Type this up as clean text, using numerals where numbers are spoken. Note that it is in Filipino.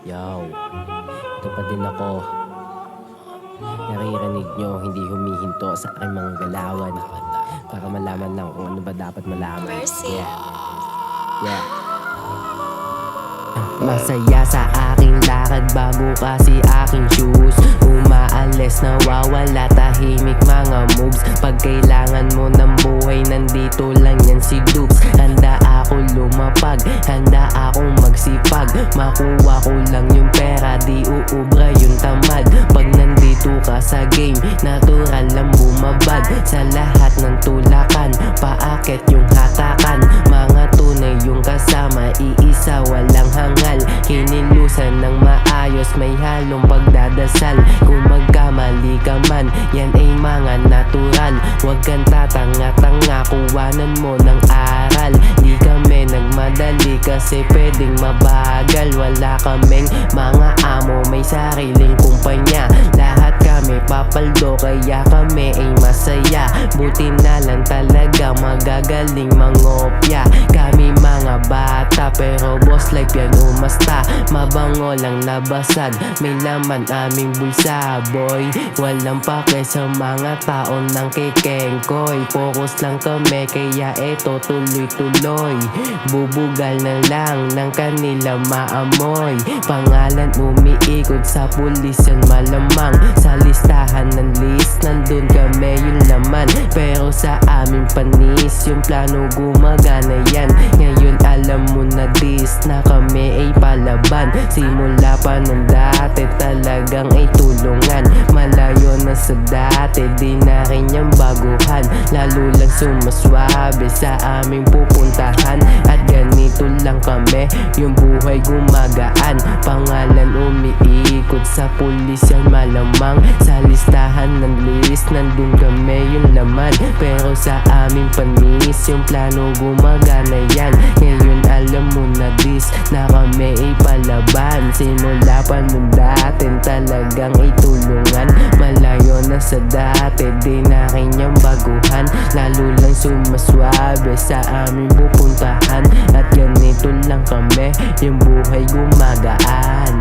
Yo, ito pa din ako. Naririnig nyo, hindi humihinto sa aking mga galawan. Para malaman lang kung ano ba dapat malaman. Mercy. Yeah. Masaya sa aking lakad bago kasi aking shoes. Umaalis, nawawala, tahimik mga moves. Pag kailangan mo ng buhay, nandito lang yan si Dupes. Handa ako lumapag, handa akong magsipag. Makuha ko lang yung pera, di uubra yung tamad. Pag nandito ka sa game, natural lang bumabad. Sa lahat ng tulakan, paakit yung hatakan. Mga tunay yung kasama, iisa walang hangal. Kinilusan ng maayos, may halong pagdadasal. Kung magkamali ka man, yan ay mga natural. Huwag kang tatanga-tanga, kuwanan mo ng aral. Di kami nagmadali kasi pwedeng mabagal. Wala kaming mga amo, may sariling kumpanya. Lahat kami papaldo, kaya kami ay masaya. Buti na lang talaga magagaling mangopya. Kami mga bata pero boss life yan umasta. Mabango lang nabasag, may laman aming bulsa boy. Walang pake sa mga taon ng kikengkoy. Focus lang kami kaya eto tuloy-tuloy. Bubugal na lang ng kanila maamoy. Pangalan umiikot sa pulisan malamang. Sa listahan ng list, nandun kami yung laman. Pero sa aming panis, yung plano gumagana yan. Ngayon alam mo na dis na kami ay palaban. Simula pa nung dati talagang ay tulungan. Malayo na sa dati, di na rin yung baguhan. Lalo lang sumaswabe sa aming pupuntahan. At ganito lang kami, yung buhay gumagaan. Pangalan umiikot sa pulis yan malamang. Sa listahan ng list, nandun kami yung laman. Pero sa aming panis, yung plano gumagana yan. Ngayon alam mo na dis na kami ay palaban. Simula pa nung dati talagang ay tulungan. Malayo na sa dati, di na kanyang baguhan. Lalo lang sumaswabe sa aming pupuntahan. At ganito lang kami, yung buhay gumagaan.